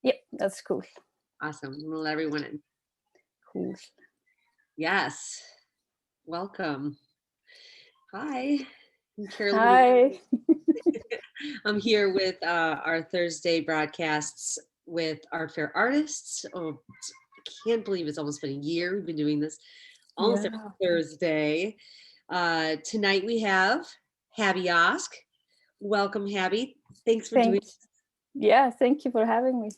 Yep, that's cool. Awesome. I'm gonna let everyone in. Cool. Yes. Welcome. Hi. I'm Carolina. Hi. I'm here with our Thursday broadcasts with Artfare artists. Oh, I can't believe it's almost been a year. We've been doing this almost every Yeah. Thursday. Tonight we have Habby Osk. Welcome, Habby. Thanks for doing. Thanks. Yeah, thank you for having me.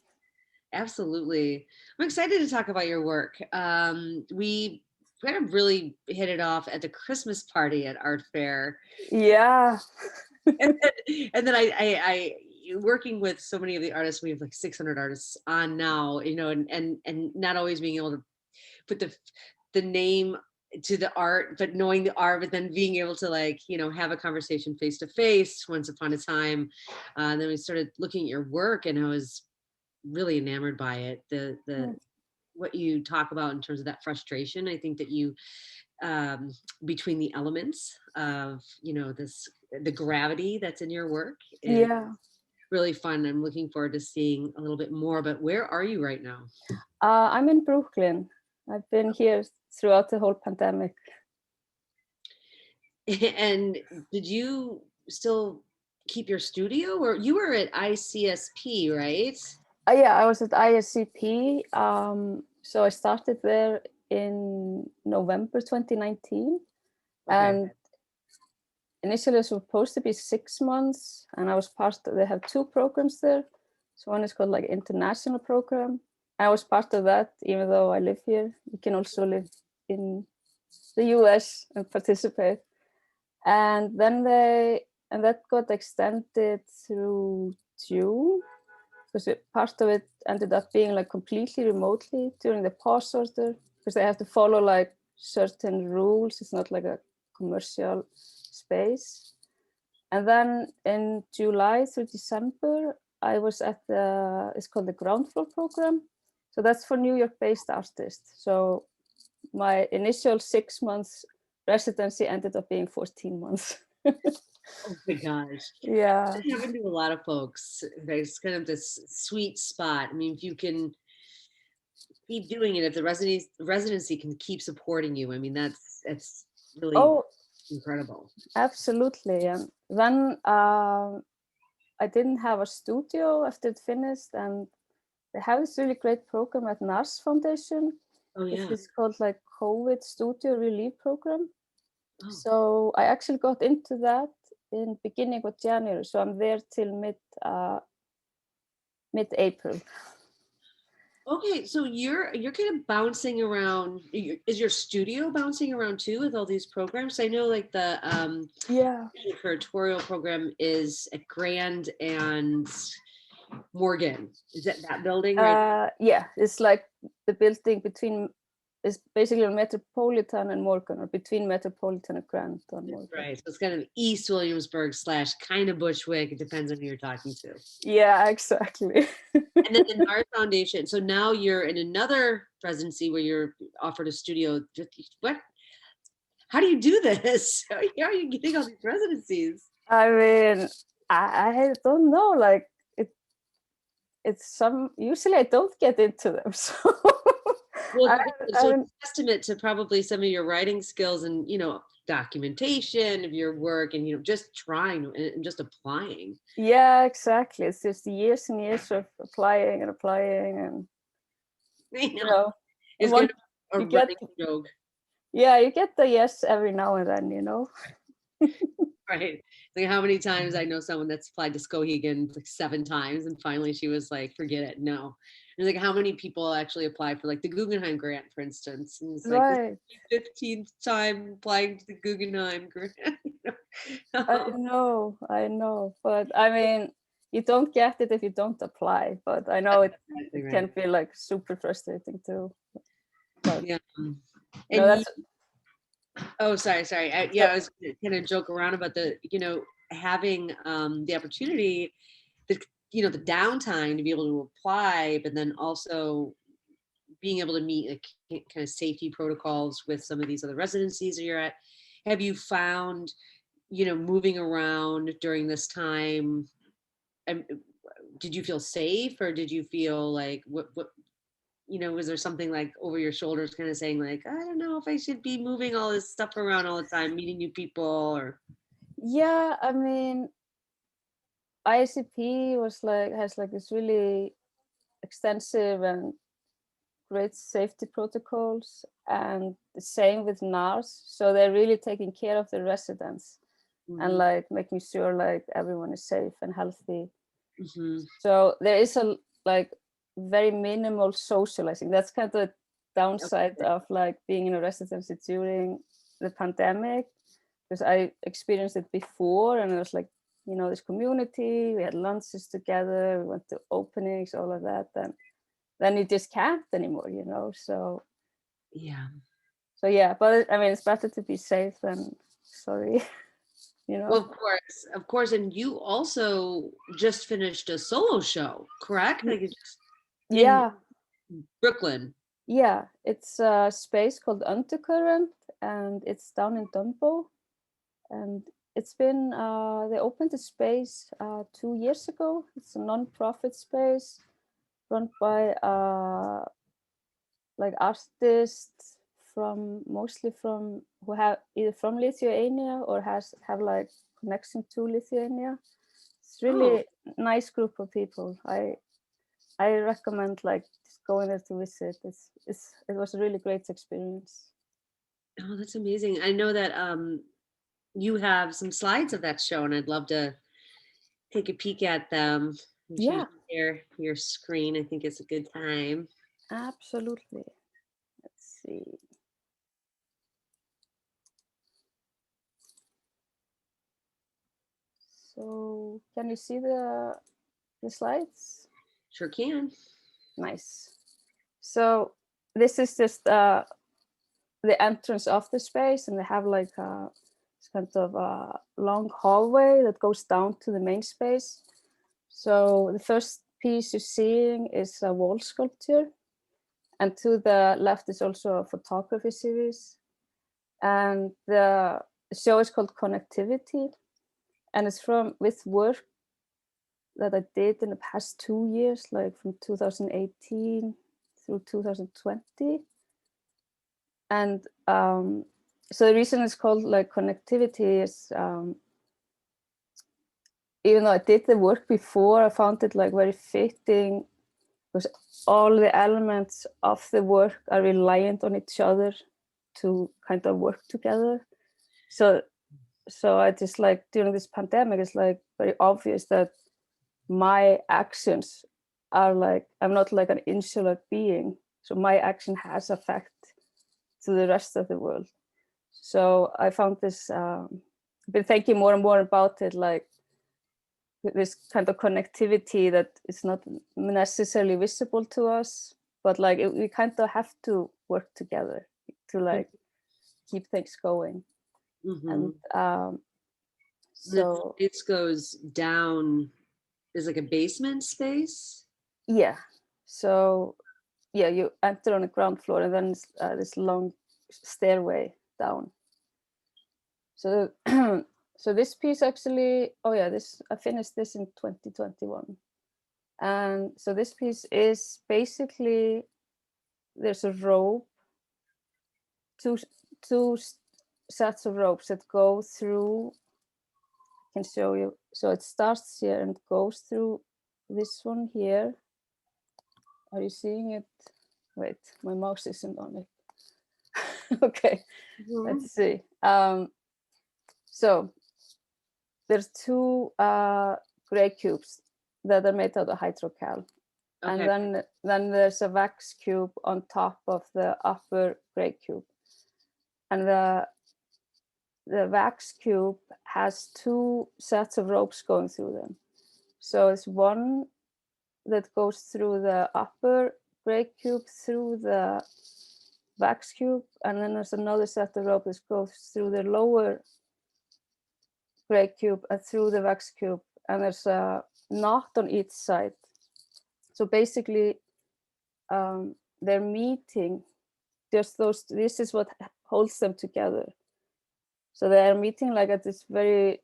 Absolutely. I'm excited to talk about your work. We kind of really hit it off at the Christmas party at Art Fair. Yeah. And then I working with so many of the artists, we have like 600 artists on now, and not always being able to put the name to the art, but knowing the art, but then being able to have a conversation face to face once upon a time. And then we started looking at your work and I was really enamored by it. The what you talk about in terms of that frustration. I think that you um, between the elements of this the gravity that's in your work is Yeah. really fun. I'm looking forward to seeing a little bit more. But where are you right now? I'm in Brooklyn. I've been here throughout the whole pandemic. And did you still keep your studio, or you were at ICSP, right? Yeah, I was at ISCP. So I started there in November 2019. Okay. And initially it was supposed to be 6 months. And I was they have two programs there. So one is called like international program. I was part of that, even though I live here. You can also live in the US and participate. And then that got extended through June, because part of it ended up being like completely remotely during the pause order, because they have to follow like certain rules. It's not like a commercial space. And then in July through December, I was at it's called the ground floor program. So that's for New York based artists. So my initial 6 months residency ended up being 14 months. Oh my gosh. Yeah. That happened to a lot of folks. There's kind of this sweet spot. I mean, if you can keep doing it, if the residency can keep supporting you, I mean, that's really Oh, incredible. absolutely. And then I didn't have a studio after it finished, and they have this really great program at NARS Foundation, Oh which yeah. is called like COVID Studio Relief Program. Oh, So I actually got into that in beginning of January. So I'm there till mid-April. okay. So you're kind of bouncing around. Is your studio bouncing around too with all these programs? I know like the Yeah. curatorial program is at Grand and Morgan. Is that building right? Yeah, it's like the building between, it's basically Metropolitan and Morgan, or between Metropolitan and Grand on That's Morgan. right. So it's kind of East Williamsburg / kind of Bushwick. It depends on who you're talking to. Yeah, exactly. And then the NAR Foundation. So now you're in another residency where you're offered a studio. What? How do you do this? How are you getting all these residencies? I mean, I don't know. Like it's some. Usually, I don't get into them. So Well, I, I so it's mean, a testament to probably some of your writing skills and documentation of your work and just trying and just applying. yeah, exactly. It's just years and years of applying and applying, and I you know know, and it's kind one of a you get, running joke, yeah, you get the yes every now and then. right? Like how many times I know someone that's applied to Skowhegan like 7 times and finally she was like, forget it, no. And like how many people actually apply for like the Guggenheim grant, for instance? And it's like this Right. 15th time applying to the Guggenheim grant. I know, but I mean, you don't get it if you don't apply. But I know That's it exactly can right. be like super frustrating too. But Yeah. no, And that's oh, sorry. so, Yeah, I was gonna joke around about having the opportunity, the downtime to be able to apply, but then also being able to meet like kind of safety protocols with some of these other residencies that you're at. Have you found, moving around during this time, and did you feel safe, or did you feel like what was there something like over your shoulders kind of saying like, I don't know if I should be moving all this stuff around all the time, meeting new people, or Yeah, I mean, ICP has like this really extensive and great safety protocols, and the same with NARS. So they're really taking care of the residents and like making sure like everyone is safe and healthy. So there is a like very minimal socializing. That's kind of the downside of like being in a residency during the pandemic, because I experienced it before, and it was like, this community, we had lunches together, we went to openings, all of that, and then you just can't anymore, so yeah. But I mean, it's better to be safe than sorry. Well, of course. And you also just finished a solo show, correct? Like it's just in Brooklyn. Yeah, it's a space called Undercurrent, and it's down in Dumbo. And it's been, they opened the space 2 years ago. It's a non-profit space run by like artists mostly from who have either from Lithuania or have like connection to Lithuania. It's really nice group of people. I recommend like just going there to visit. It was a really great experience. Oh, that's amazing. I know that you have some slides of that show, and I'd love to take a peek at them. Yeah, Share your screen. I think it's a good time. absolutely. Let's see. So can you see the slides? Sure can. Nice. So this is just the entrance of the space, and they have like it's kind of a long hallway that goes down to the main space. So the first piece you're seeing is a wall sculpture, and to the left is also a photography series. And the show is called Connectivity, and it's with work that I did in the past 2 years, like from 2018 through 2020. And so the reason it's called like Connectivity is even though I did the work before, I found it like very fitting because all the elements of the work are reliant on each other to kind of work together. So I just like during this pandemic, it's like very obvious that my actions are like, I'm not like an insular being. So my action has effect to the rest of the world. So I found this, been thinking more and more about it, like this kind of connectivity that is not necessarily visible to us, but like we kind of have to work together to like keep things going. And so it goes down. Is like a basement space. Yeah. So yeah, you enter on the ground floor, and then this long stairway down. So so this piece actually, I finished this in 2021. And so this piece is basically, there's a rope, two sets of ropes that go through, I can show you. So it starts here and goes through this one here. Are you seeing it? Wait, my mouse isn't on it. Okay, let's see. So there's two gray cubes that are made out of hydrocal. Okay. And then there's a wax cube on top of the upper gray cube. And the wax cube has two sets of ropes going through them. So it's one that goes through the upper gray cube through the wax cube, and then there's another set of rope that goes through the lower gray cube and through the wax cube, and there's a knot on each side. So basically they're meeting, just those, this is what holds them together. So they're meeting like at this very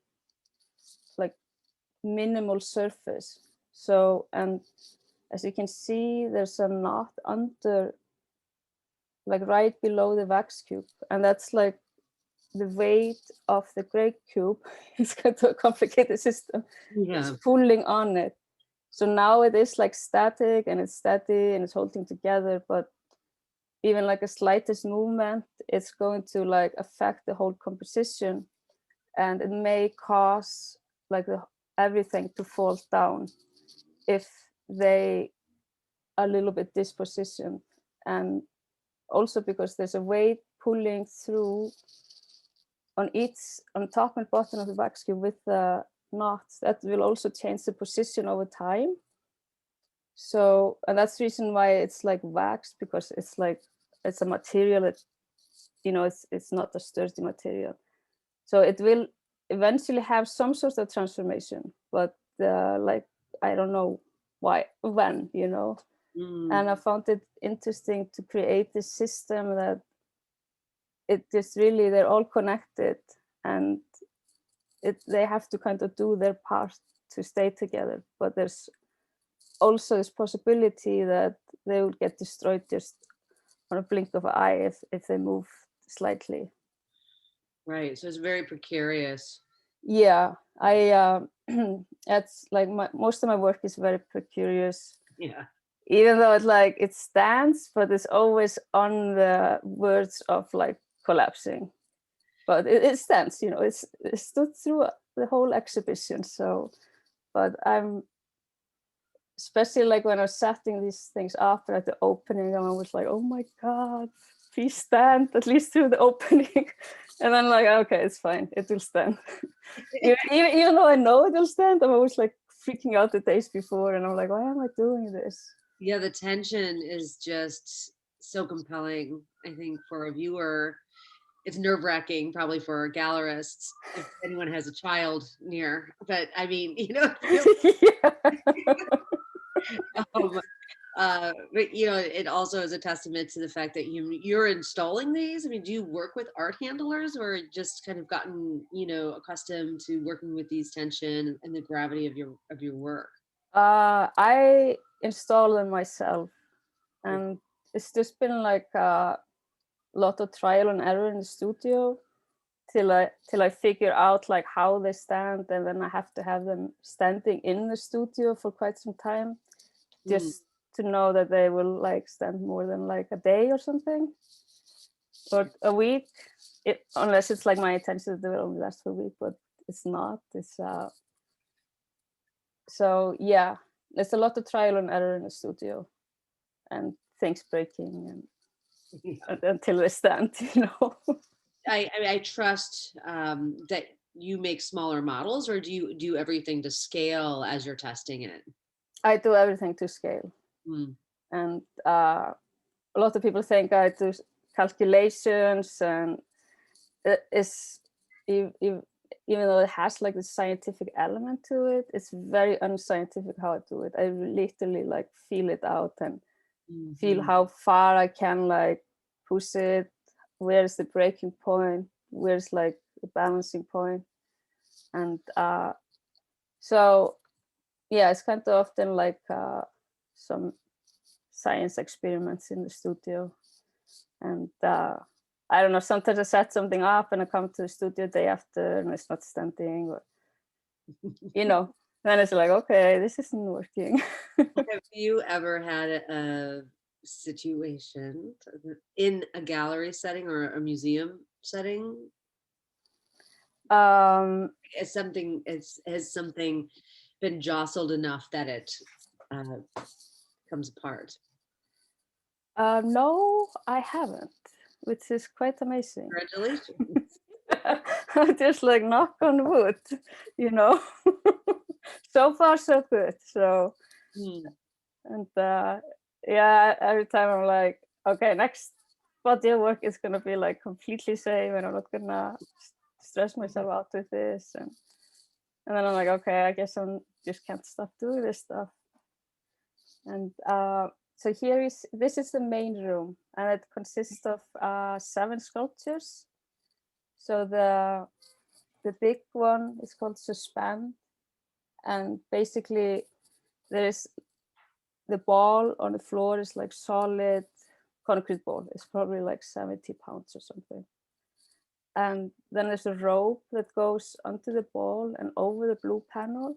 like minimal surface. So, and as you can see, there's a knot under, like right below the wax cube. And that's like the weight of the gray cube. It's kind of a complicated system. Yeah. It's pulling on it. So now it is like static and it's steady and it's holding together, but even like a slightest movement, it's going to like affect the whole composition, and it may cause like everything to fall down if they are a little bit dispositioned. And also because there's a weight pulling through on top and bottom of the wax cube with the knots, that will also change the position over time. So, and that's the reason why it's like wax, because it's like, it's a material that, you know, it's not a sturdy material. So it will eventually have some sort of transformation, but like, I don't know when, you know. And I found it interesting to create this system that it just really, they're all connected, and they have to kind of do their part to stay together. But there's also this possibility that they will get destroyed just on a blink of an eye if they move slightly. Right. So it's very precarious. Yeah, I it's like most of my work is very precarious. Yeah. Even though it stands, but it's always on the verge of like collapsing. But it stands, you know, it stood through the whole exhibition. So, but I'm, especially like when I was setting these things up at the opening, I was like, oh my God, please stand at least through the opening. And then like, okay, it's fine, it will stand. even though I know it will stand, I'm always like freaking out the days before, and I'm like, why am I doing this? Yeah, the tension is just so compelling. I think for a viewer, it's nerve-wracking probably for gallerists if anyone has a child near. But I mean, you know, but you know, it also is a testament to the fact that you're installing these. I mean, do you work with art handlers, or just kind of gotten, you know, accustomed to working with these tension and the gravity of your work? I install them myself, and it's just been like a lot of trial and error in the studio till I figure out like how they stand, and then I have to have them standing in the studio for quite some time just to know that they will like stand more than like a day or something, or a week, unless it's like my intention that they will only last for a week, but it's not. It's so yeah, there's a lot of trial and error in the studio, and things breaking, and until they stand, you know. I trust that you make smaller models, or do you do everything to scale as you're testing it? I do everything to scale. And a lot of people think I do calculations, and it's even though it has like the scientific element to it, it's very unscientific how I do it. I literally like feel it out and feel how far I can like push it, where's the breaking point, where's like the balancing point. And so yeah, it's kind of often like some science experiments in the studio. And I don't know, sometimes I set something up and I come to the studio day after and it's not standing, or you know, then it's like, okay, this isn't working. Have you ever had a situation in a gallery setting or a museum setting? Has something been jostled enough that it comes apart? No, I haven't, which is quite amazing. Congratulations. Just like knock on wood, you know. So far so good. So and yeah, every time I'm like, okay, next body of work is gonna be like completely safe, and I'm not gonna stress myself out with this, and then I'm like, okay, I guess I just can't stop doing this stuff. And so this is the main room, and it consists of 7 sculptures. So the big one is called Suspend, and basically there is the ball on the floor is like solid concrete ball. It's probably like 70 pounds or something. And then there's a rope that goes onto the ball and over the blue panel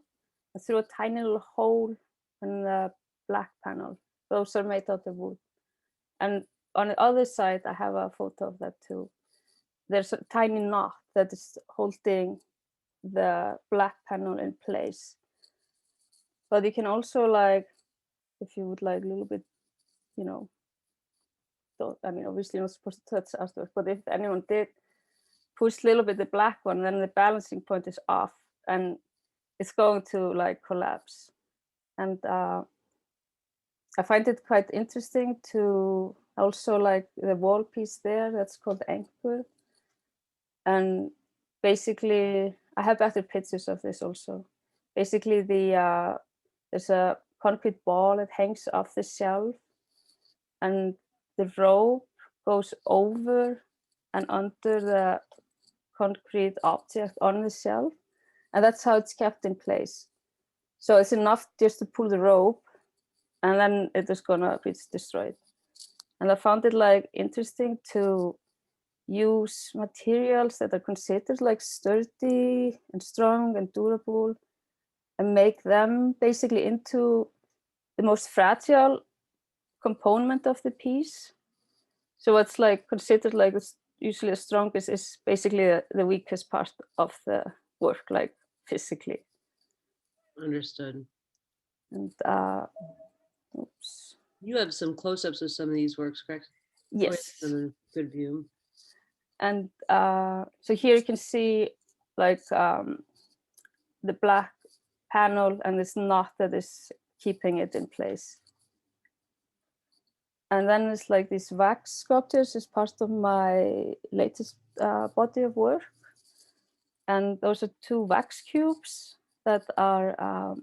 and through a tiny little hole in the black panel. Those are made out of wood. And on the other side, I have a photo of that too. There's a tiny knot that is holding the black panel in place. But you can also, like, if you would like a little bit, you know, I mean, obviously you're not supposed to touch artwork, but if anyone did push a little bit the black one, then the balancing point is off and it's going to like collapse. And I find it quite interesting to also like the wall piece there that's called anchor. And basically, I have better pictures of this also. Basically, there's a concrete ball that hangs off the shelf, and the rope goes over and under the concrete object on the shelf, and that's how it's kept in place. So it's enough just to pull the rope, and then it is gonna be destroyed. And I found it like interesting to use materials that are considered like sturdy and strong and durable and make them basically into the most fragile component of the piece. So what's like considered like usually the strongest is basically the weakest part of the work, like physically. Understood. And oops. You have some close-ups of some of these works, correct? Yes. Oh, yeah, good view. And so here you can see like the black panel and this knot that is keeping it in place. And then it's like these wax sculptures is part of my latest body of work. And those are 2 wax cubes that are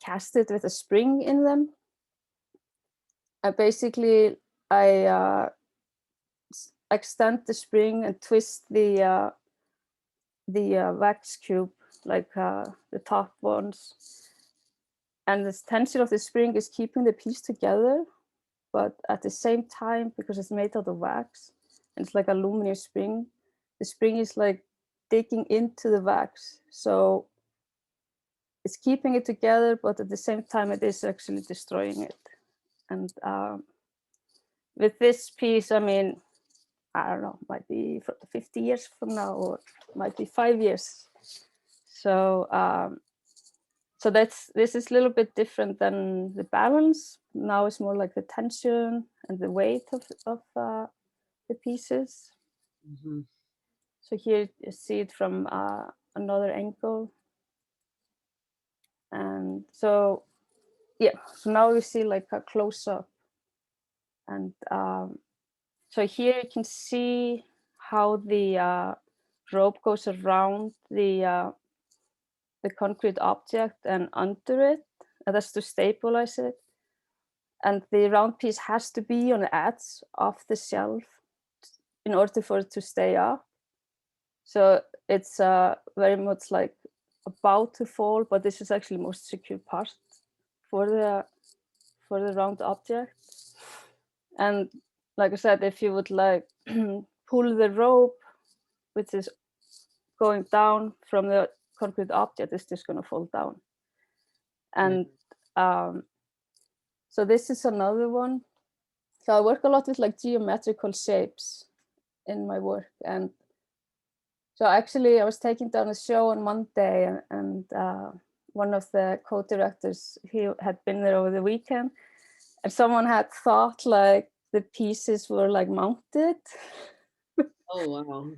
casted with a spring in them. And basically I extend the spring and twist the wax cube, like the top ones. And the tension of the spring is keeping the piece together, but at the same time, because it's made out of wax, and it's like aluminum spring, the spring is like digging into the wax. So it's keeping it together, but at the same time, it is actually destroying it. And with this piece, I mean, I don't know, might be 50 years from now, or might be 5 years. So so this is a little bit different than the balance. Now it's more like the tension and the weight of the pieces. Mm-hmm. So here you see it from another angle. And so, yeah, so now we see like a close-up. And so here you can see how the rope goes around the concrete object and under it, and that's to stabilize it. And the round piece has to be on the edge of the shelf in order for it to stay up. So it's very much like about to fall, but this is actually the most secure part for the round object. And like I said, if you would like pull the rope, which is going down from the concrete object, it's just going to fall down. And so this is another one. So I work a lot with like geometrical shapes in my work. And so actually I was taking down a show on Monday, and one of the co-directors, he had been there over the weekend, and someone had thought like the pieces were like mounted. Oh, wow.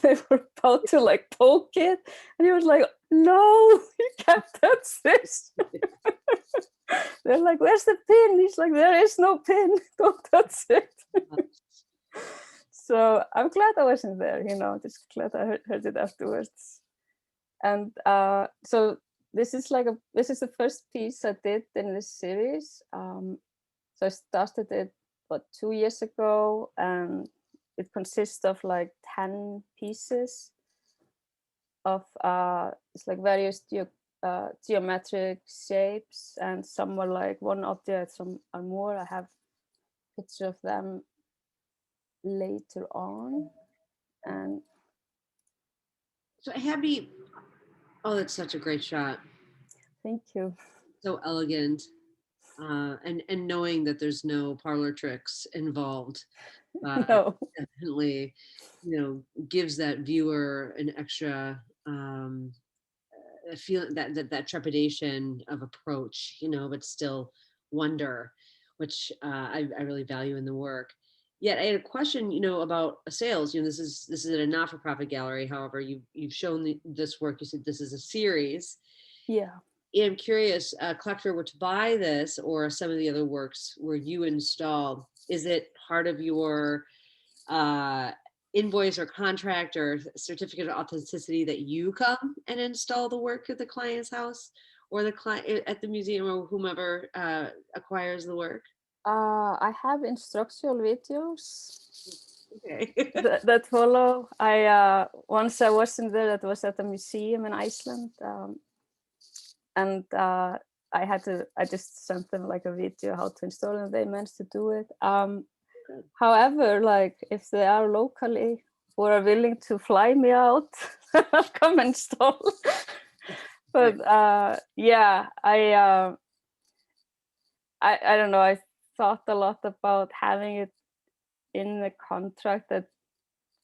They were about to like poke it, and he was like, no, you can't touch this. They're like, where's the pin? He's like, there is no pin, don't touch it. So I'm glad I wasn't there, you know, just glad I heard it afterwards. And so this is the first piece I did in this series. So I started it about 2 years ago, and it consists of like 10 pieces of it's like various geometric shapes, and some are like one object, some are more. I have picture of them later on. And So Habby, oh, that's such a great shot. thank you. So elegant. And knowing that there's no parlor tricks involved, No. definitely, gives that viewer an extra feeling, that trepidation of approach, but still wonder, which I really value in the work. Yet I had a question, about sales. This is a not-for-profit gallery. However, you've shown this work. You said this is a series. Yeah. I'm curious, a collector were to buy this or some of the other works where you install, is it part of your uh, invoice or contract or certificate of authenticity that you come and install the work at the client's house or the client at the museum or whomever acquires the work? I have instructional videos Okay. that follow. Once I wasn't there, that was at a museum in Iceland, and I just sent them like a video how to install it, and they managed to do it. Good. However, like if they are locally or are willing to fly me out, I'll come and install. But yeah, I don't know. I thought a lot about having it in the contract, that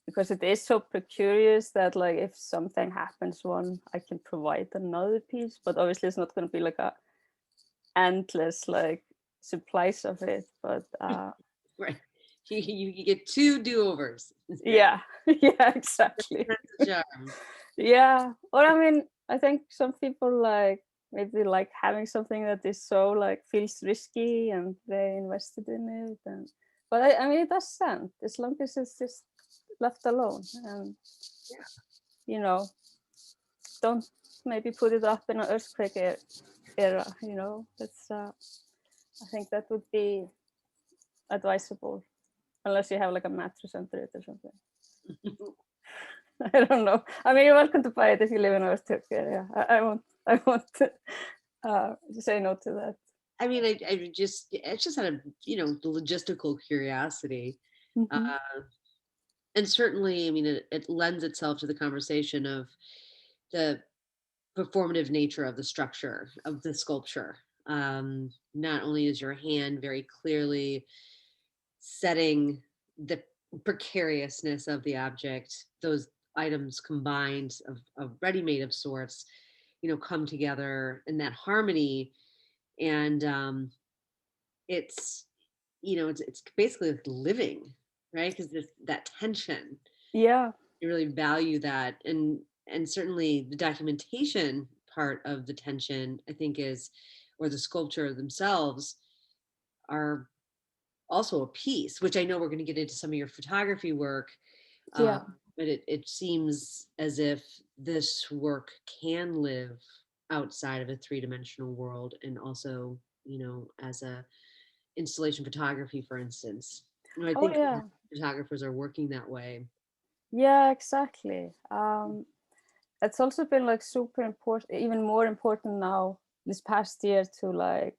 because it is so precarious that like if something happens one, I can provide another piece, but obviously it's not going to be like a endless like supplies of it. But Right. You get 2 do-overs. yeah. Yeah, exactly. That's the charm. Yeah, or I mean, I think some people like maybe like having something that is so like feels risky and they invested in it. And but I mean, it does sense as long as it's just left alone, and you know, don't maybe put it up in an earthquake era. That's I think that would be advisable, unless you have like a mattress under it or something. I don't know. I mean, you're welcome to buy it if you live in an earthquake area. I won't say no to that. I mean, it's just out of, the logistical curiosity. Mhm. Uh, and certainly, I mean, it lends itself to the conversation of the performative nature of the structure of the sculpture. Not only is your hand very clearly setting the precariousness of the object, those items combined of ready-made of sorts, come together in that harmony. And it's, it's basically like living, right? Because there's that tension. Yeah. I really value that. And certainly the documentation part of the tension, I think, is, or the sculpture themselves are also a piece, which I know we're going to get into some of your photography work. Yeah. But it seems as if this work can live outside of a three-dimensional world, and also, as a installation photography, for instance. I Oh think yeah. photographers are working that way. Yeah, exactly. It's also been like super important, even more important now this past year, to like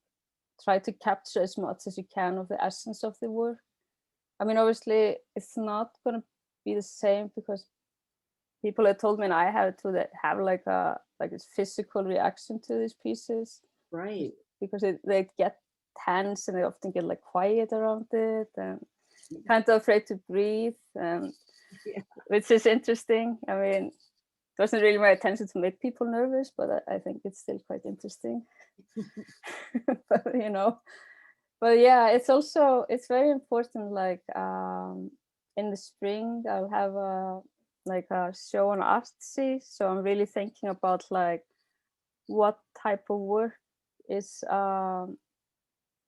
try to capture as much as you can of the essence of the work. I mean, obviously it's not gonna be the same, because people have told me, and I have to, that have like this physical reaction to these pieces, Right. because they get tense and they often get like quiet around it and kind of afraid to breathe, and Yeah. which is interesting. I mean, it wasn't really my intention to make people nervous, but I think it's still quite interesting. but but yeah, it's very important. Like in the spring, I'll have a show on Artsy, so I'm really thinking about like what type of work is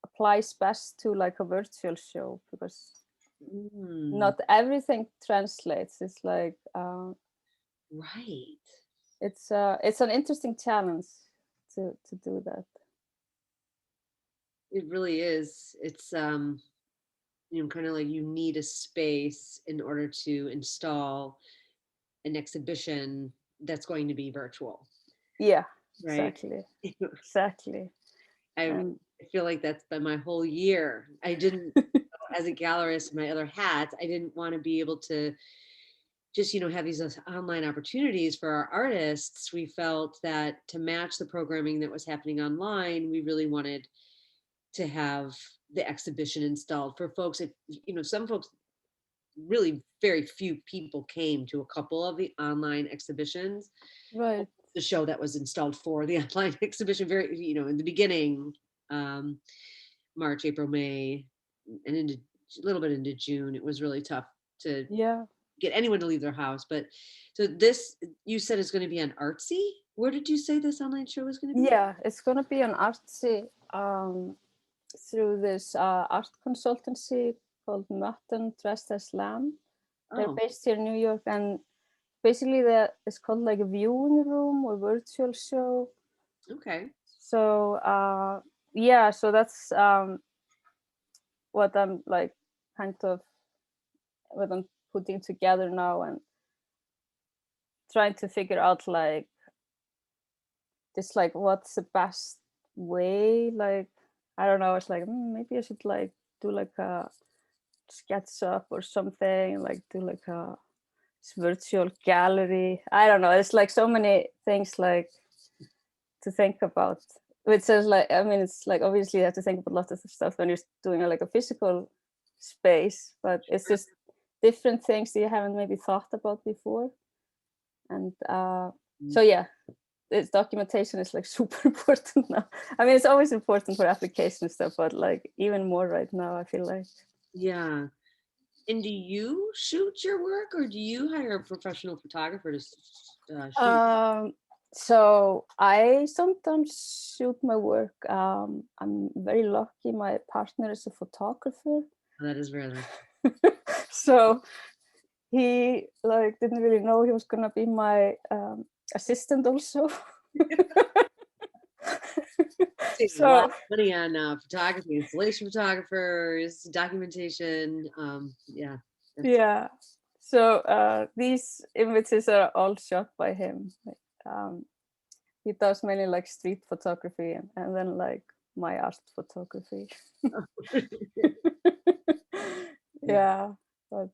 applies best to like a virtual show, because Mm, not everything translates. It's like right. it's an interesting challenge to do that. It really is. It's kind of like you need a space in order to install an exhibition that's going to be virtual. Yeah, right. exactly. I And feel like that's been my whole year. I didn't, as a gallerist, my other hats, I didn't want to be able to just, have these online opportunities for our artists. We felt that to match the programming that was happening online, we really wanted to have the exhibition installed for folks. If, some folks, really very few people came to a couple of the online exhibitions. right, The show that was installed for the online exhibition, very, in the beginning, um, March, April, May, and into a little bit into June. It was really tough to yeah, get anyone to leave their house. But so this, you said, is going to be on Artsy. Where did you say this online show is going to be? yeah. It's gonna be an artsy through this art consultancy called Mutton Dressed as Lamb. They're Oh, based here in New York, and basically it's called like a viewing room or virtual show. okay. So yeah, so that's what I'm like kind of what I'm putting together now and trying to figure out like just like what's the best way. Like I don't know, it's like maybe I should like do like a sketch up or something, like do like a virtual gallery. I don't know, it's like so many things like to think about, which is like, I mean, it's like obviously you have to think about lots of stuff when you're doing like a physical space, but it's just different things that you haven't maybe thought about before. And so yeah, this documentation is like super important now. I mean, it's always important for application stuff, but like even more right now, I feel like. Yeah. And do you shoot your work, or do you hire a professional photographer to shoot? So I sometimes shoot my work. I'm very lucky. My partner is a photographer. Oh, that is very lucky. So he like didn't really know he was gonna be my assistant also. Save a lot So of money on photography, installation photographers, documentation. Yeah, that's yeah. So these images are all shot by him. Like, he does mainly like street photography and then like my art photography. Yeah, but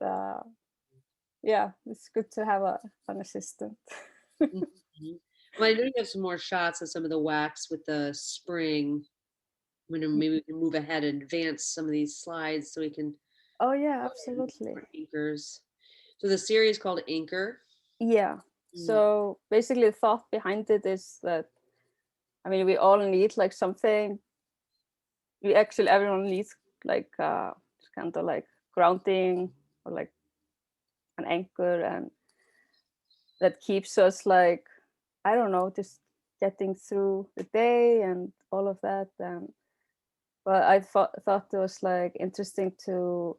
yeah, it's good to have an assistant. Mhm. Well, I know you have some more shots of some of the wax with the spring. Maybe we can move ahead and advance some of these slides so we can Oh yeah, go in absolutely. for anchors. So the series called Anchor. Yeah. Mm, So basically the thought behind it is that, I mean, we all need like something. Everyone needs like kind of like grounding or like an anchor, and that keeps us like, I don't know, just getting through the day and all of that. And but I thought it was like interesting to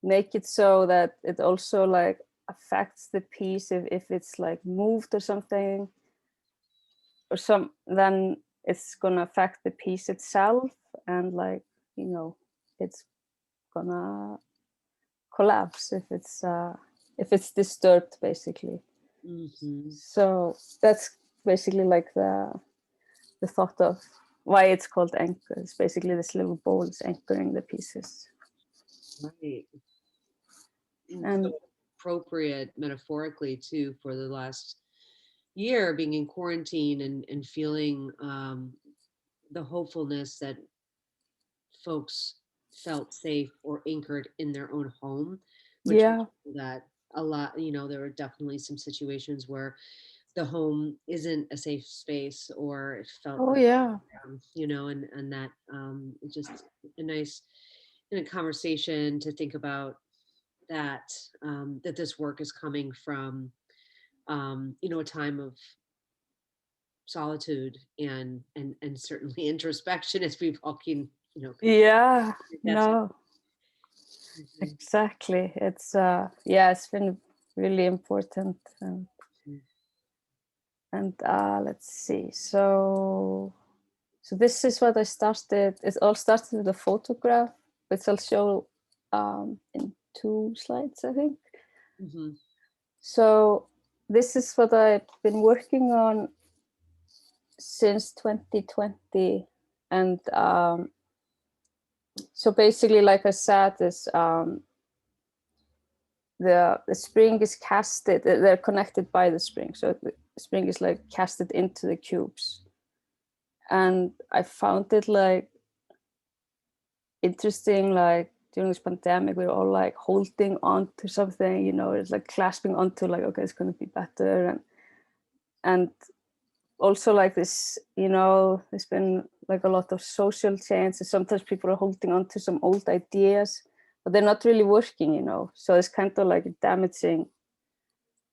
make it so that it also like affects the piece if it's like moved or something or then it's gonna affect the piece itself, and like, you know, it's gonna collapse if it's disturbed basically. mhm. So that's basically like the thought of why it's called anchor. It's basically this little bowl is anchoring the pieces. Right. And So appropriate metaphorically too for the last year being in quarantine and feeling the hopefulness that folks felt safe or anchored in their own home, which we yeah, know that a lot, there were definitely some situations where the home isn't a safe space or it felt oh like, yeah, and that it's just a nice in a conversation to think about that, that this work is coming from, a time of solitude and certainly introspection as we've all can, yeah, that's no, mhm, exactly. It's yeah, it's been really important. mhm. And let's see. So this is what I started. It all started with a photograph, which I'll show in 2 slides, I think. Mhm. So this is what I've been working on since 2020. And so basically, like I said, is the spring is casted, they're connected by the spring. So the spring is like casted into the cubes. And I found it like interesting, like during this pandemic, we were all like holding on to something, you know, it's like clasping onto like, okay, it's going to be better. And also like this, you know, there's been like a lot of social change. Sometimes people are holding on to some old ideas, but they're not really working, you know. So it's kind of like damaging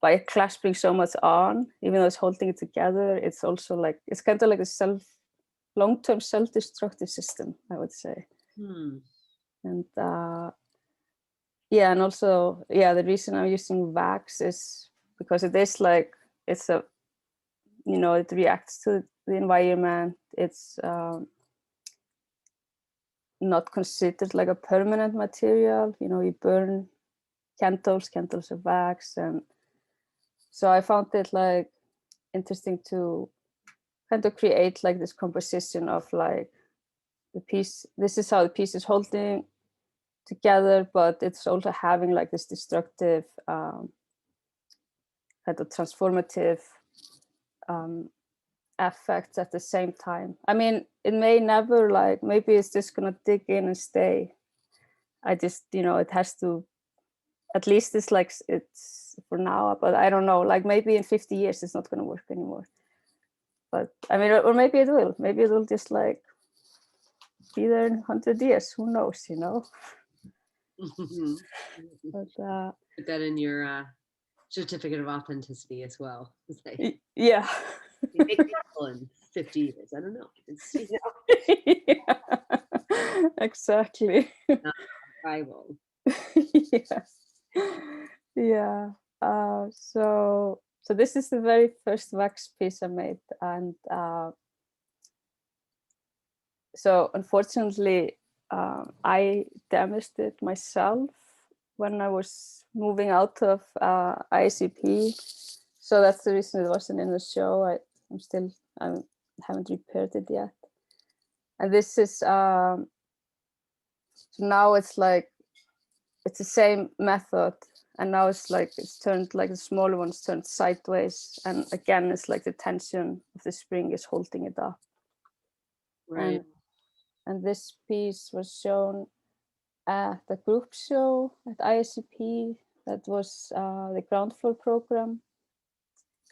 by clasping so much on, even though it's holding it together. It's also like, it's kind of like a long-term self-destructive system, I would say. And yeah, and also, yeah, the reason I'm using wax is because it is like, it's a, you know, it reacts to the environment. It's not considered like a permanent material. You know, you burn candles are wax. And so I found it like interesting to kind of create like this composition of like the piece. This is how the piece is holding together, but it's also having like this destructive kind of transformative effects at the same time. I mean, it may never like, maybe it's just gonna dig in and stay. I just, you know, it has to, at least it's like, it's for now, but I don't know, like maybe in 50 years it's not gonna work anymore. But I mean, or maybe it will just like be there in 100 years, who knows, you know? But put that in your certificate of authenticity as well. yeah. In 50 years, I don't know. It's, you know. Yeah. Exactly. Bible. Yeah. So this is the very first wax piece I made, and so unfortunately I damaged it myself when I was moving out of ICP. So that's the reason it wasn't in the show. I haven't repaired it yet. And this is so now it's like, it's the same method, and now it's like, it's turned like the smaller one's turned sideways, and again it's like the tension of the spring is holding it up. Right. And this piece was shown at the group show at ISCP. That was the ground floor program,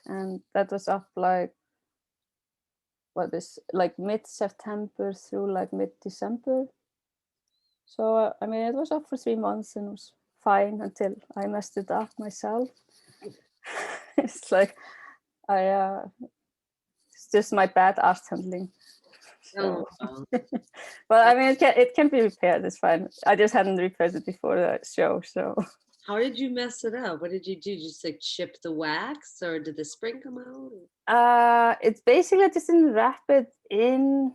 and that was up like like mid-September through like mid-December. So I mean, it was up for 3 months and it was fine until I messed it up myself. It's like it's just my bad art handling. So. But I mean, it can be repaired. It's fine. I just hadn't repaired it before the show. So how did you mess it up? What did you do? Just like chip the wax, or did the spring come out? It's basically, I just didn't wrap it in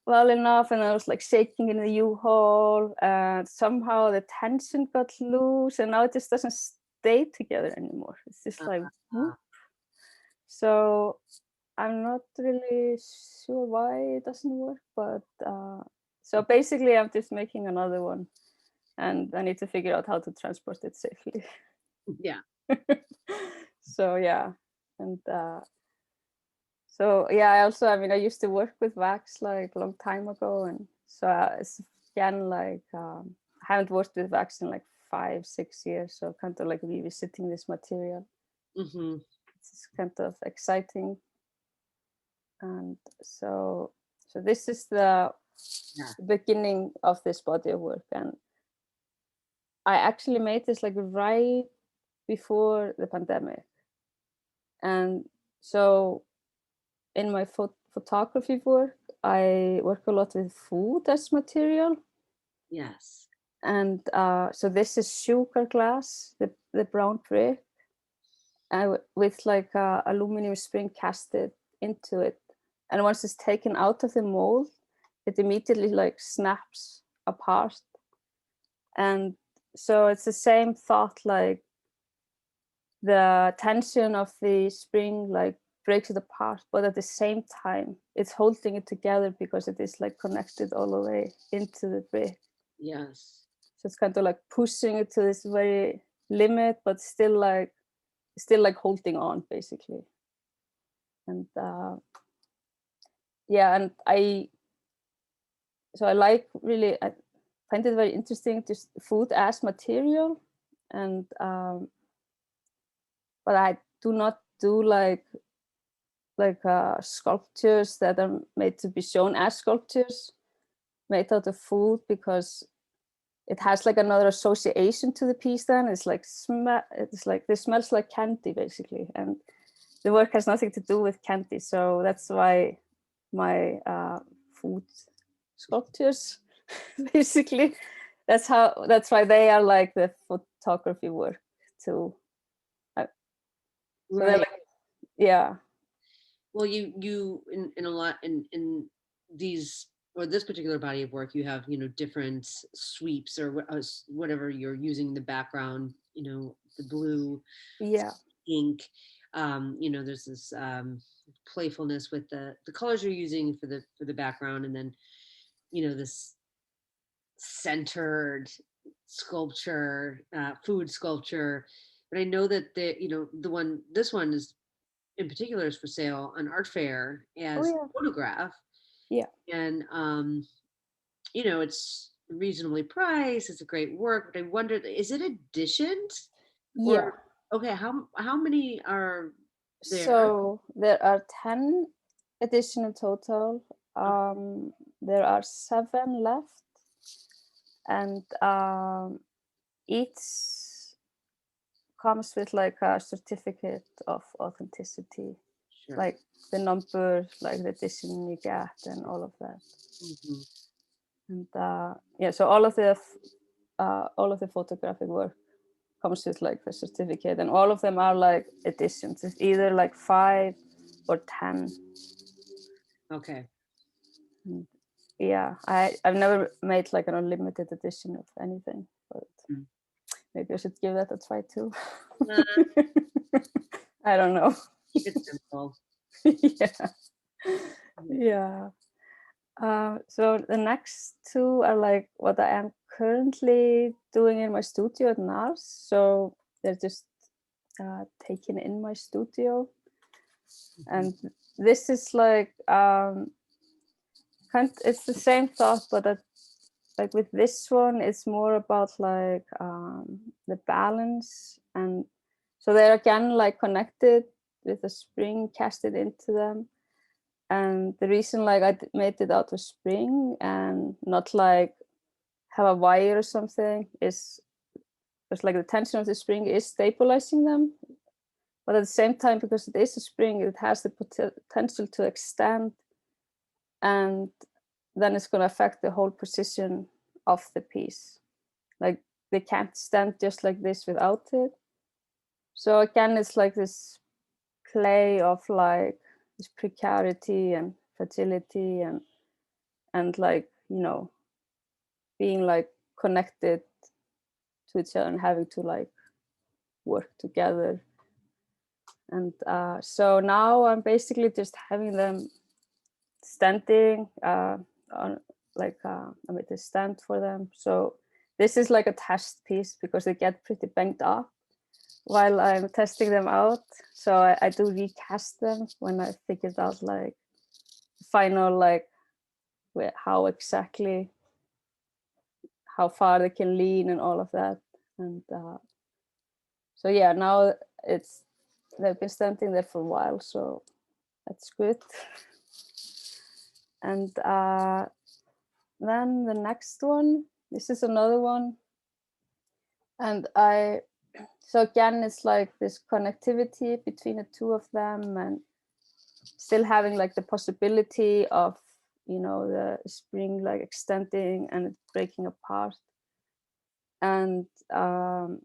well enough, and I was like shaking in the U-Haul, and somehow the tension got loose, and now it just doesn't stay together anymore. It's just like whoop. So I'm not really sure why it doesn't work, but so basically I'm just making another one, and I need to figure out how to transport it safely. Yeah. So yeah, and so yeah, I mean, I used to work with wax like a long time ago, and so it's again like I haven't worked with wax in like 5-6 years, so kind of like revisiting this material. It's kind of exciting. And so this is the beginning of this body of work, and I actually made this like right before the pandemic. And so in my photography work, I work a lot with food as material. Yes. And so this is sugar glass, the brown brick, with like a aluminum spring casted into it. And once it's taken out of the mold, it immediately like snaps apart. And so it's the same thought, like the tension of the spring like breaks it apart, but at the same time it's holding it together because it is like connected all the way into the brick. Yes. So it's kind of like pushing it to this very limit, but still like holding on basically. And yeah, and I like really, I find it very interesting, just food as material. And but I do not do like sculptures that are made to be shown as sculptures made out of food, because it has like another association to the piece. Then it's like this smells like candy basically, and the work has nothing to do with candy. So that's why my food sculptures basically, that's why they are like the photography work too. So Right. like, yeah. Well, you in a lot in these, or this particular body of work, you have, you know, different sweeps or whatever you're using in the background, you know, the blue, Yeah. ink, you know, there's this playfulness with the colors you're using for the background, and then, you know, this centered sculpture, food sculpture. But I know that you know, this one is in particular is for sale on Artfare Oh as yeah. photograph, Yeah. and you know, it's reasonably priced. It's a great work, but I wondered, is it editioned Yeah. or okay? How many are there? So there are 10 editions in total. There are 7 left, and each comes with like a certificate of authenticity, Sure. like the number, like the edition you get, and all of that. Mhm. And yeah, so all of the photographic work comes with like the certificate, and all of them are like editions. It's either like 5 or 10. Okay. And yeah, I've never made like an unlimited edition of anything, but Mm. maybe I should give that a try too. Uh, I don't know. keep it simple. Yeah. Mhm. Yeah. So the next 2 are like what I am currently doing in my studio at NARS. So they're just taken in my studio. And this is like it's the same thought, but like with this one, it's more about like the balance. And so they're again like connected with a spring casted into them. And the reason like I made it out of spring and not like have a wire or something is because like the tension of the spring is stabilizing them, but at the same time, because it is a spring, it has the potential to extend, and then it's going to affect the whole position of the piece. Like they can't stand just like this without it. So again, it's like this play of like this precarity and fragility and like, you know, being like connected to each other and having to like work together. And so now I'm basically just having them standing on like I made a stand for them. So this is like a test piece because they get pretty banged up while I'm testing them out. So I do recast them when I figured out like final like how exactly how far they can lean and all of that. And so yeah, now they've been standing there for a while, so that's good. And then the next one, this is another one. And so again, it's like this connectivity between the 2 of them and still having like the possibility of, you know, the spring like extending and breaking apart. And so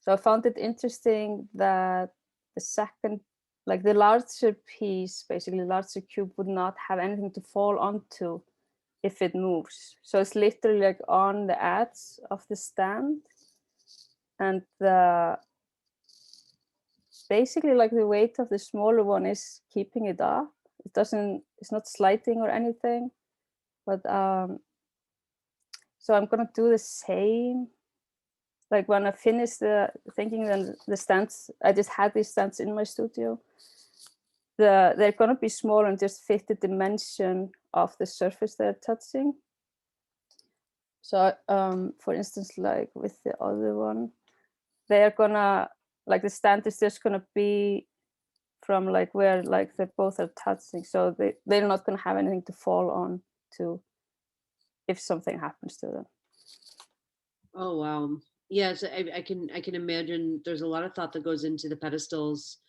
I found it interesting that the second, like the larger piece, basically larger cube would not have anything to fall onto if it moves. So it's literally like on the edge of the stand, and basically like the weight of the smaller one is keeping it up. It's not sliding or anything, but so I'm gonna do the same. Like when I finish the thinking, then the stands, I just had these stands in my studio. They're gonna be small and just fit the dimension of the surface they're touching. So for instance, like with the other one, they're gonna, like the stand is just gonna be from like where like they both are touching. So they're not gonna have anything to fall on to if something happens to them. Oh wow. Yes, I can imagine there's a lot of thought that goes into the pedestals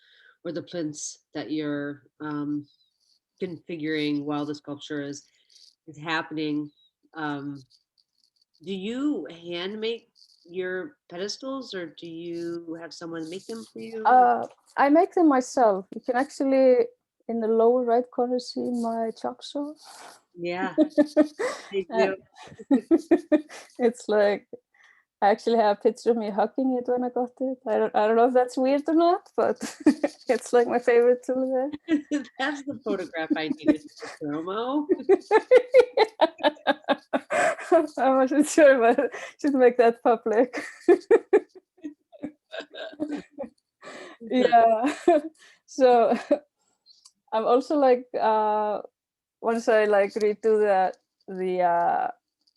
or the plinths that you're configuring while the sculpture is happening. Do you hand make your pedestals, or do you have someone make them for you? I make them myself. You can actually, in the lower right corner, see my chalk saw. Yeah, they do. It's like, I actually have a picture of me hugging it when I got it. I don't know if that's weird or not, but it's like my favorite tool there. That's the photograph I needed for promo. I wasn't sure if I should make that public. Yeah. So I'm also like, once I like redo the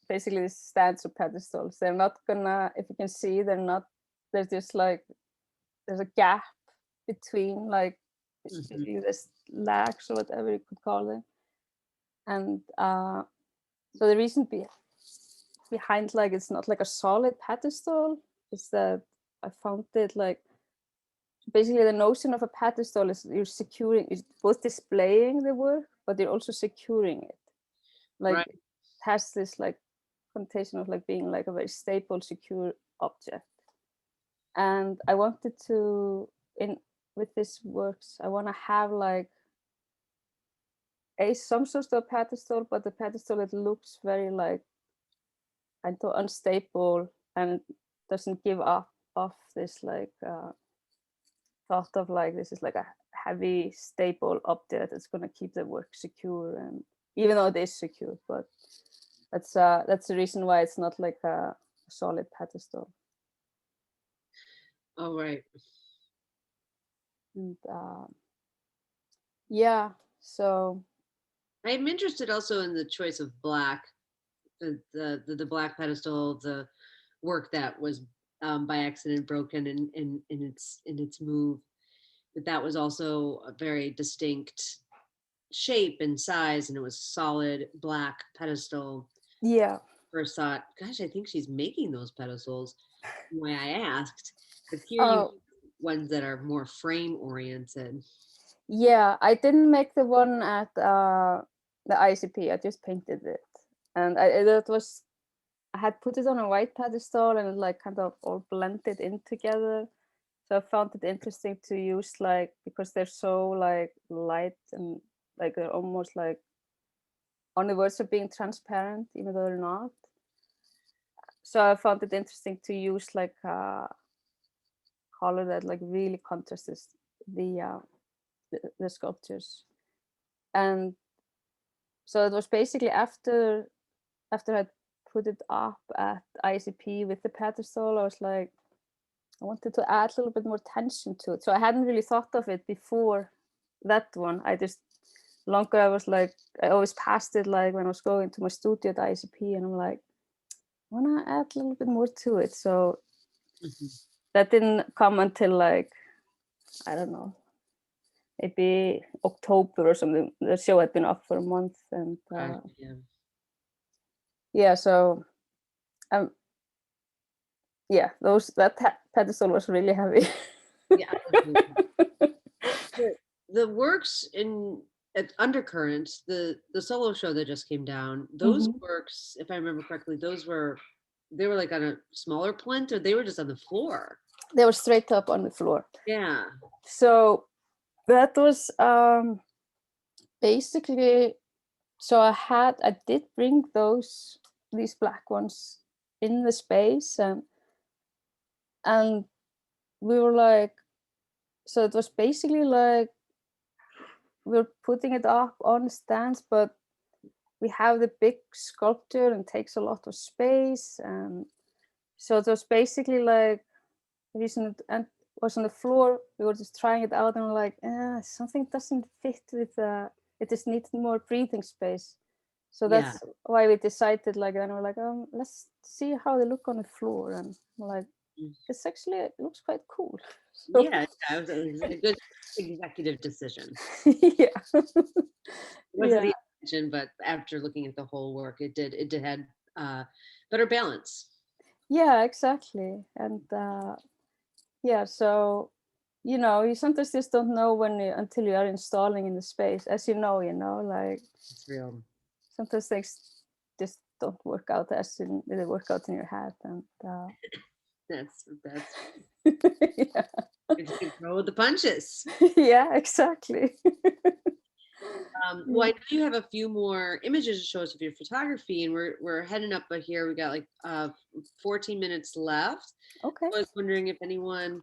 basically the stands or pedestals, they're not gonna, if you can see, there's just like, there's a gap between like the legs or whatever you could call them. And so the reason behind like it's not like a solid pedestal is that I found it like, basically the notion of a pedestal is you're both displaying the work, but you're also securing it. Like Right. it has this like connotation of like being like a very stable, secure object. And I wanted to, with this works, I want to have like some sort of pedestal, but the pedestal, it looks very like kind of unstable and doesn't give up off this like thought of like this is like a heavy stable object that's going to keep the work secure, and even though it is secure, but that's the reason why it's not like a solid pedestal. Oh, right. And yeah, so I'm interested also in the choice of black, the black pedestal, the work that was by accident broken in its move. But that was also a very distinct shape and size, and it was solid black pedestal. yeah. First thought, gosh, I think she's making those pedestals. Why I asked, but here you Oh, ones that are more frame oriented. yeah, I didn't make the one at the ICP. I just painted it, and I had put it on a white pedestal and it like kind of all blended in together. So I found it interesting to use like, because they're so like light and like they're almost like on the verge of being transparent, even though they're not. So I found it interesting to use like a color that like really contrasts the sculptures. And so it was basically after I put it up at ICP with the pedestal, I was like, I wanted to add a little bit more tension to it. So I hadn't really thought of it before that one. I was like, I always passed it like when I was going to my studio at ICP, and I'm like, I want to add a little bit more to it. So that didn't come until like, I don't know, maybe October or something. The show had been up for a month, and yeah, so yeah, that pedestal was really heavy. Yeah. The works in at Undercurrent, the solo show that just came down, those works, if I remember correctly, they were like on a smaller plinth, or they were just on the floor. They were straight up on the floor. Yeah. So that was basically, so I did bring these black ones in the space, and we were like, so it was basically like we're putting it up on stands, but we have the big sculpture and takes a lot of space. And so it was basically like the reason it was on the floor, we were just trying it out and we're like, something doesn't fit with it just needs more breathing space. So Yeah. that's why we decided, like, then we're like, let's see how they look on the floor. And we're like, it's actually, it looks quite cool. So, Yeah, it was a good executive decision. yeah. It wasn't Yeah. the intention, but after looking at the whole work, it did had better balance. Yeah, exactly. And yeah, so you sometimes just don't know until you are installing in the space, as you know, like It's real. sometimes things just don't work out as they work out in your head. And That's yeah. you can roll with the punches. Yeah, exactly. Well, I know you have a few more images to show us of your photography, and we're heading up here. We got like 14 minutes left. Okay. I was wondering if anyone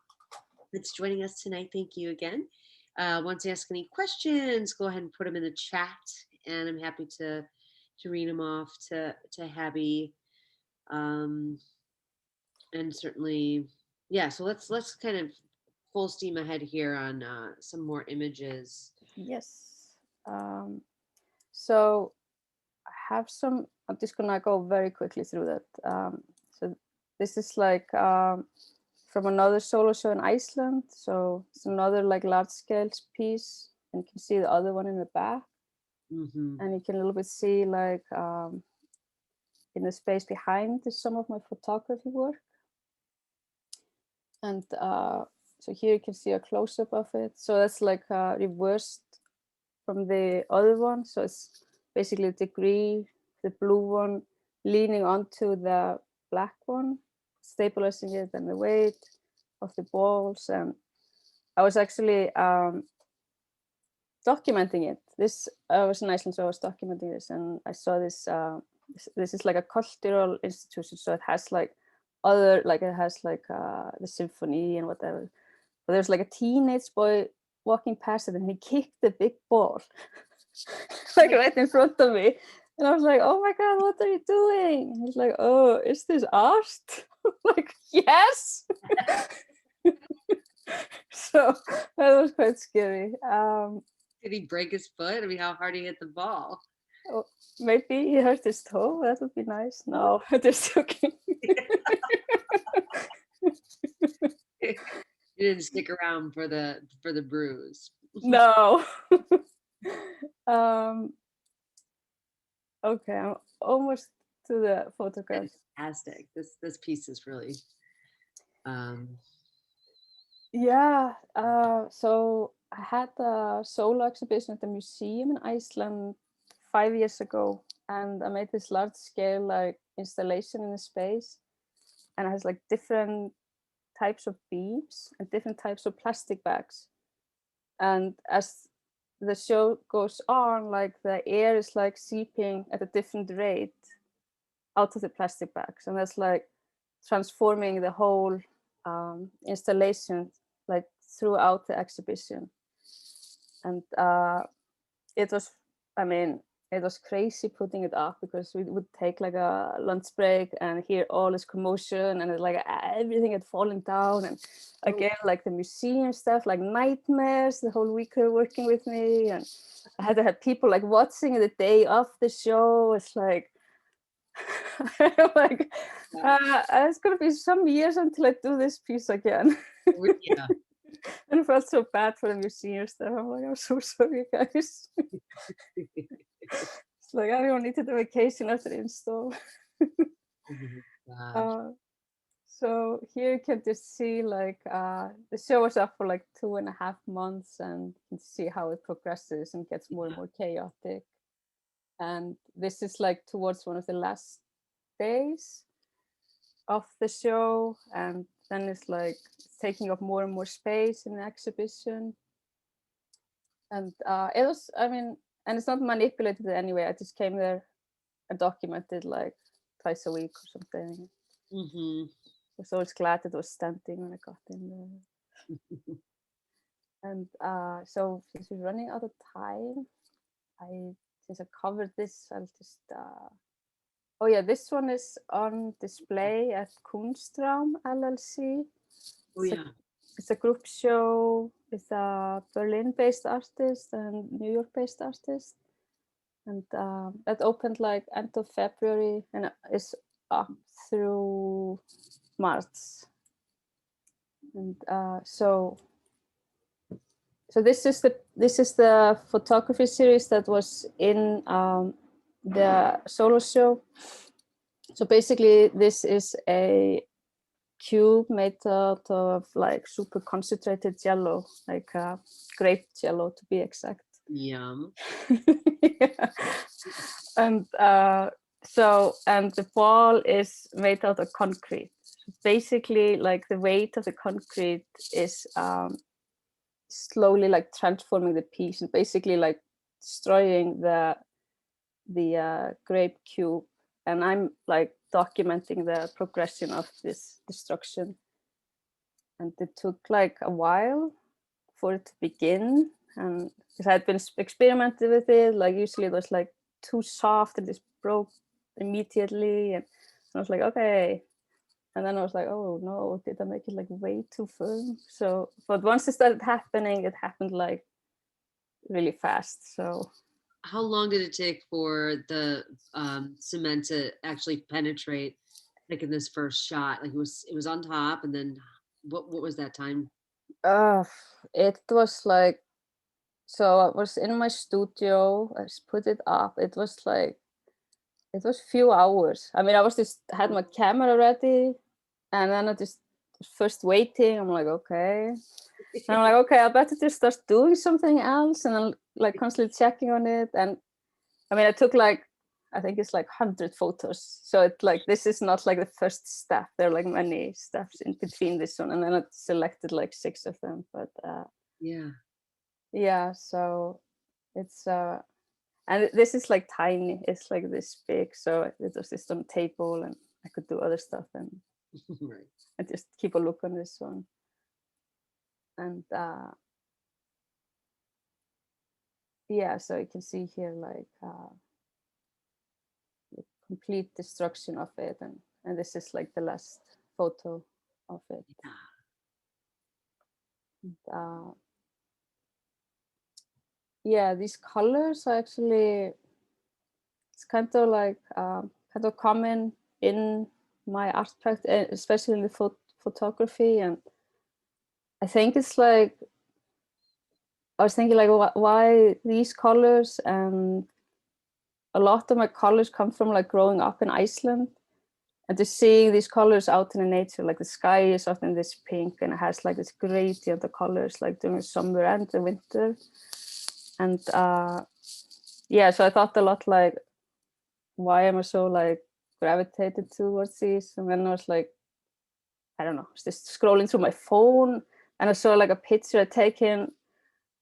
that's joining us tonight, thank you again, wants to ask any questions, go ahead and put them in the chat, and I'm happy to read them off to Habby. And certainly, yeah. So let's kind of full steam ahead here on some more images. Yes. So I have some. I'm just gonna go very quickly through that. So this is like from another solo show in Iceland. So it's another like large scale piece, and you can see the other one in the back. Mm-hmm. And you can a little bit see like in the space behind is some of my photography work. And so here you can see a close-up of it. So that's like reversed from the other one. So it's basically a degree, the blue one leaning onto the black one, stabilizing it and the weight of the balls. And I was actually documenting it. I was in Iceland, so I was documenting this, and I saw this. This is like a cultural institution, so it has like the symphony and whatever. But there's like a teenage boy walking past it, and he kicked the big ball, like right in front of me. And I was like, "Oh my god, what are you doing?" And he's like, "Oh, is this art?" I'm like, "Yes." So that was quite scary. Did he break his foot? I mean, how hard he hit the ball? Oh, maybe he hurt his toe. That would be nice. No, just joking. You didn't stick around for the bruise. No. Okay, I'm almost to the photograph. Fantastic. This piece is really Yeah. So I had a solo exhibition at the museum in Iceland 5 years ago, and I made this large scale like installation in the space, and it has like different types of beams and different types of plastic bags. And as the show goes on, like the air is like seeping at a different rate out of the plastic bags, and that's like transforming the whole installation like throughout the exhibition. And it was, I mean, it was crazy putting it up, because we would take like a lunch break and hear all this commotion, and like everything had fallen down. And again, like the museum stuff, like nightmares the whole week they're working with me. And I had to have people like watching the day of the show. It's like, like it's gonna be some years until I do this piece again. yeah. And I felt so bad for the museum stuff. I'm like, I'm so sorry, guys. It's like, I don't need to do vacation after the install. So here you can just see like the show was up for like 2.5 months, and you can see how it progresses and gets more and more chaotic. And this is like towards one of the last days of the show, and then it's like taking up more and more space in the exhibition. And it was, I mean, and it's not manipulated anyway. I just came there and documented like twice a week or something. I was always glad it was standing when I got in there. And so since we're running out of time, since I covered this, I'll just oh yeah, this one is on display at Kunstraum LLC. Oh It's a, yeah. it's a group show with a Berlin-based artist and New York-based artist, and that opened like end of February and is up through March. And so this is the photography series that was in the solo show. So basically, this is a cube made out of like super concentrated jello, like grape jello to be exact. Yum. Yeah. And and the ball is made out of concrete. Basically, like the weight of the concrete is slowly like transforming the piece and basically like destroying the grape cube. And I'm like documenting the progression of this destruction. And it took like a while for it to begin. And because I had been experimenting with it, like usually it was like too soft and just broke immediately. And I was like, okay. And then I was like, oh no, did I make it like way too firm? So, but once it started happening, it happened like really fast. So How long did it take for the cement to actually penetrate, like in this first shot? Like it was on top, and then what was that time? it was like, so I was in my studio, I just put it up. It was few hours. I mean, I was just had my camera ready, and then I just first waiting. I'm like, okay. And I'm like, okay, I better just start doing something else. And I'm like constantly checking on it. And I mean, I took like, I think it's like 100 photos. So it's like, this is not like the first step. There are like many steps in between this one. And then I selected like 6 of them. But Yeah. yeah, so it's, and this is like tiny. It's like this big. So it was just on a table and I could do other stuff. And Right. I just keep a look on this one. And yeah, so you can see here like the complete destruction of it, and this is like the last photo of it. And, yeah, these colors are actually, it's kind of like kind of common in my art practice, especially in the photography. And I think it's like, I was thinking like, why these colors? And a lot of my colors come from like growing up in Iceland and just seeing these colors out in the nature. Like the sky is often this pink and it has like this gradient of colors like during the summer and the winter. And yeah, so I thought a lot like, why am I so like gravitated towards these? And then I was like, I don't know, I was just scrolling through my phone and I saw like a picture I'd taken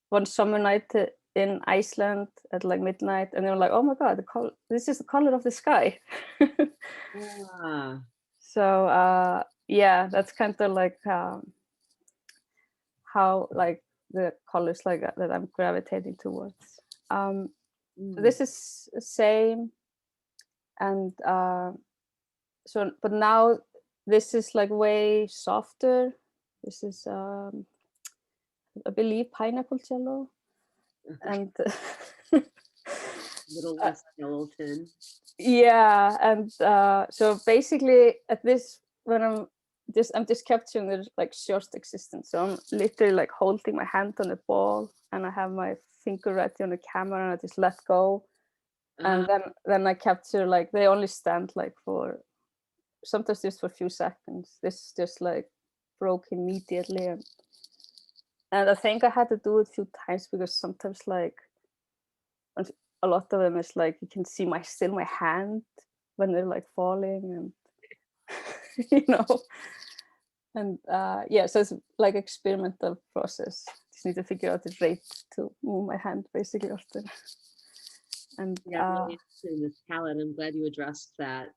one summer night in Iceland at like midnight, and they were like, oh my god, this is the color of the sky. Yeah. So yeah, that's kind of like how like the colors like that I'm gravitating towards. This is the same, and so but now this is like way softer. This is I believe pineapple jello, and Little less gelatin. yeah, and so basically at this, when I'm just capturing the like short existence. So I'm literally like holding my hand on the ball and I have my finger ready on the camera and I just let go. And then I capture, like they only stand like for sometimes just for a few seconds. This just like broke immediately, and I think I had to do it a few times because sometimes like a lot of them is like you can see my hand when they're like falling, and you know, and yeah, so it's like experimental process. Just need to figure out the rate to move my hand basically often. And Yeah, I'm really interested in this palette. I'm glad you addressed that.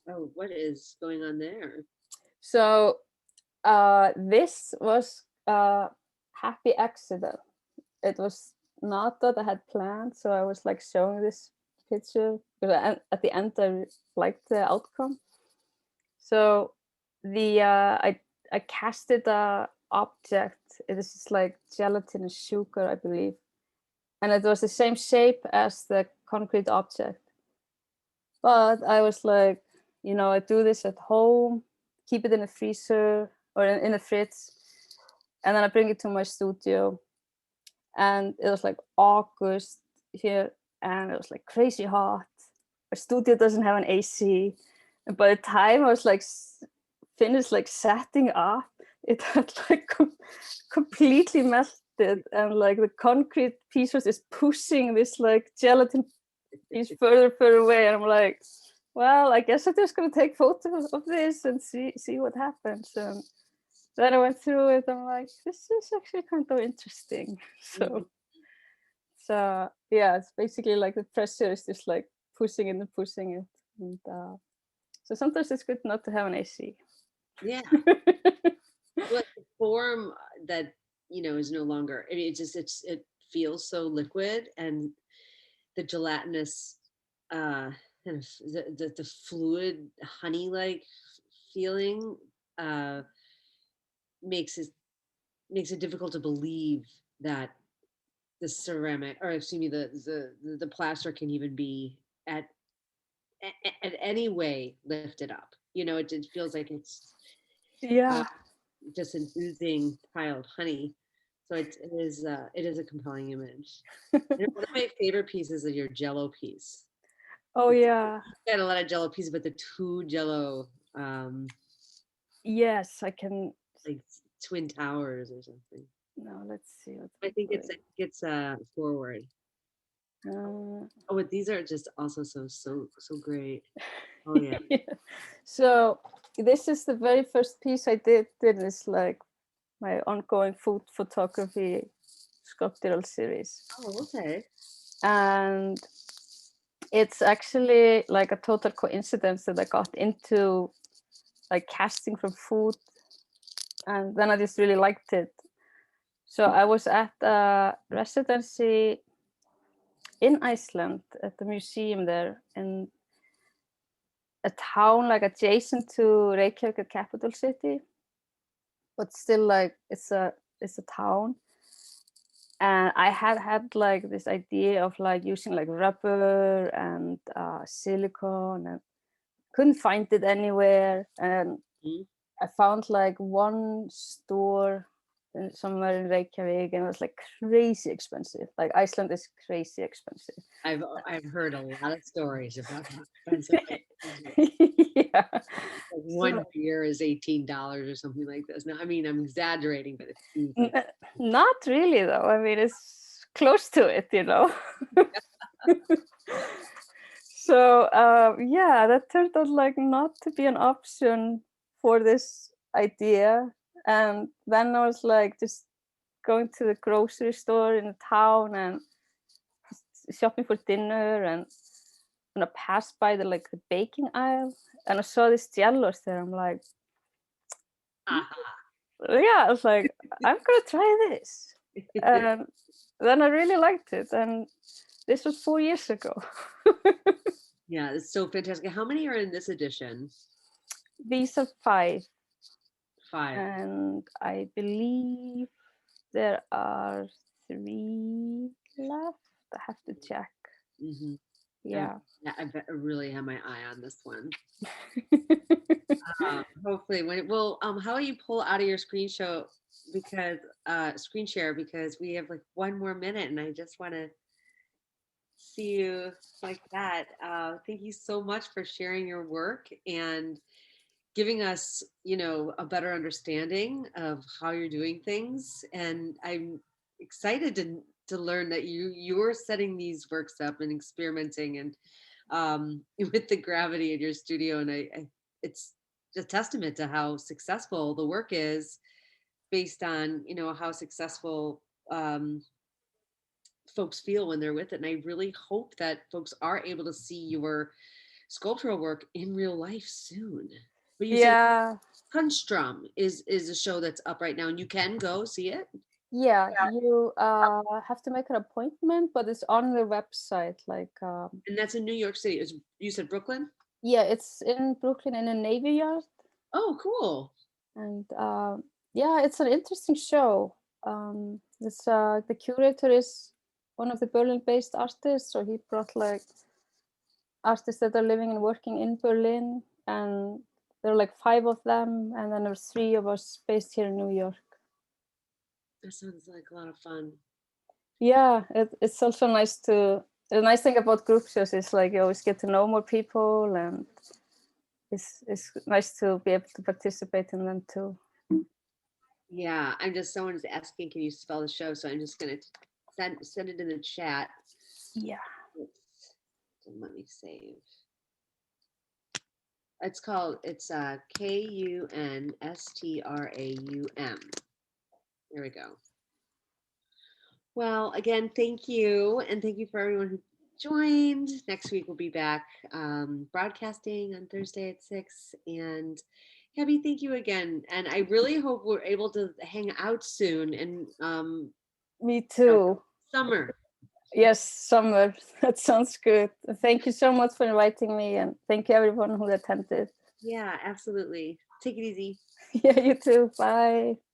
Oh, what is going on there? so This was a happy accident. It was not that I had planned, so I was like showing this picture because at the end I liked the outcome. So the I casted a object. It is just like gelatin and sugar, I believe, and it was the same shape as the concrete object. But I was like, I do this at home, keep it in the freezer or in the fridge, and then I bring it to my studio. And it was like August here, and it was like crazy hot. My studio doesn't have an AC, and by the time I was like finished like setting up, it had like completely melted, and like the concrete piece was just pushing this like gelatin piece further away, and I'm like, well, I guess I'm just gonna take photos of this and see what happens. And then I went through it. I'm like, this is actually kind of interesting. So yeah, it's basically like the pressure is just like pushing it and pushing it. And so sometimes it's good not to have an AC. Yeah. Well, the form that is no longer. I mean, it feels so liquid, and the gelatinous, kind of the fluid honey like feeling makes it difficult to believe that the ceramic, or excuse me, the plaster can even be at any way lifted up. It feels like it's Yeah. just an oozing pile of honey. So it is a compelling image. One of my favorite pieces is your jello piece. Oh yeah. Got a lot of jello pieces, but the two jello, Yes, I can. like twin towers or something. No, let's see what. I think it's forward. Oh, but these are just also so great. Oh yeah. So this is the very first piece I did. It's like my ongoing food photography sculptural series. Oh, okay. And it's actually like a total coincidence that I got into like casting from food, and then I just really liked it. So I was at a residency in Iceland at the museum there in a town like adjacent to Reykjavik, the capital city, but still like it's a town. And I had like this idea of like using like rubber and silicone, and couldn't find it anywhere. And I found like one store somewhere in Reykjavik, and it was like crazy expensive. Like Iceland is crazy expensive. I've heard a lot of stories about how expensive Yeah. like one beer is $18 or something like this. No, I mean I'm exaggerating, but it seems like not really though. I mean, it's close to it, So yeah, that turned out like not to be an option for this idea. And then I was like just going to the grocery store in the town and shopping for dinner, and I passed by the baking aisle, and I saw these jellos there. I'm like, yeah, I was like, I'm gonna try this. And then I really liked it, and this was 4 years ago. yeah, it's so fantastic. How many are in this edition? These are 5. 5. And I believe there are 3 left. I have to check. Mm-hmm. Yeah. I really have my eye on this one. Hopefully, how will you pull out of your screen share because we have like 1 more minute, and I just want to see you like that. Thank you so much for sharing your work and giving us, a better understanding of how you're doing things. And I'm excited to learn that you're setting these works up and experimenting and with the gravity in your studio. And I it's a testament to how successful the work is based on, how successful folks feel when they're with it. And I really hope that folks are able to see your sculptural work in real life soon. But you said Yeah. Kunstrom is a show that's up right now, and you can go see it. Yeah, you have to make an appointment, but it's on their website. Like, And that's in New York City. You said Brooklyn? yeah, it's in Brooklyn in a Navy Yard, Oh, cool. and yeah, it's an interesting show. It's the curator is one of the Berlin-based artists, so he brought like artists that are living and working in Berlin, and there are like 5 of them, and then there's 3 of us based here in New York. That sounds like a lot of fun. Yeah, it's also nice to. The nice thing about group shows is like you always get to know more people, and it's nice to be able to participate in them too. Yeah, someone's asking, can you spell the show? So I'm just gonna send it in the chat. Yeah. Let me save. It's Kunstraum. There we go. Well, again, thank you. And thank you for everyone who joined. Next week we'll be back broadcasting on Thursday at 6. And Habby, thank you again. And I really hope we're able to hang out soon. And Me too. Summer. Yes, summer. That sounds good. Thank you so much for inviting me, and thank you everyone who attended. Yeah, absolutely. Take it easy. Yeah, you too. Bye.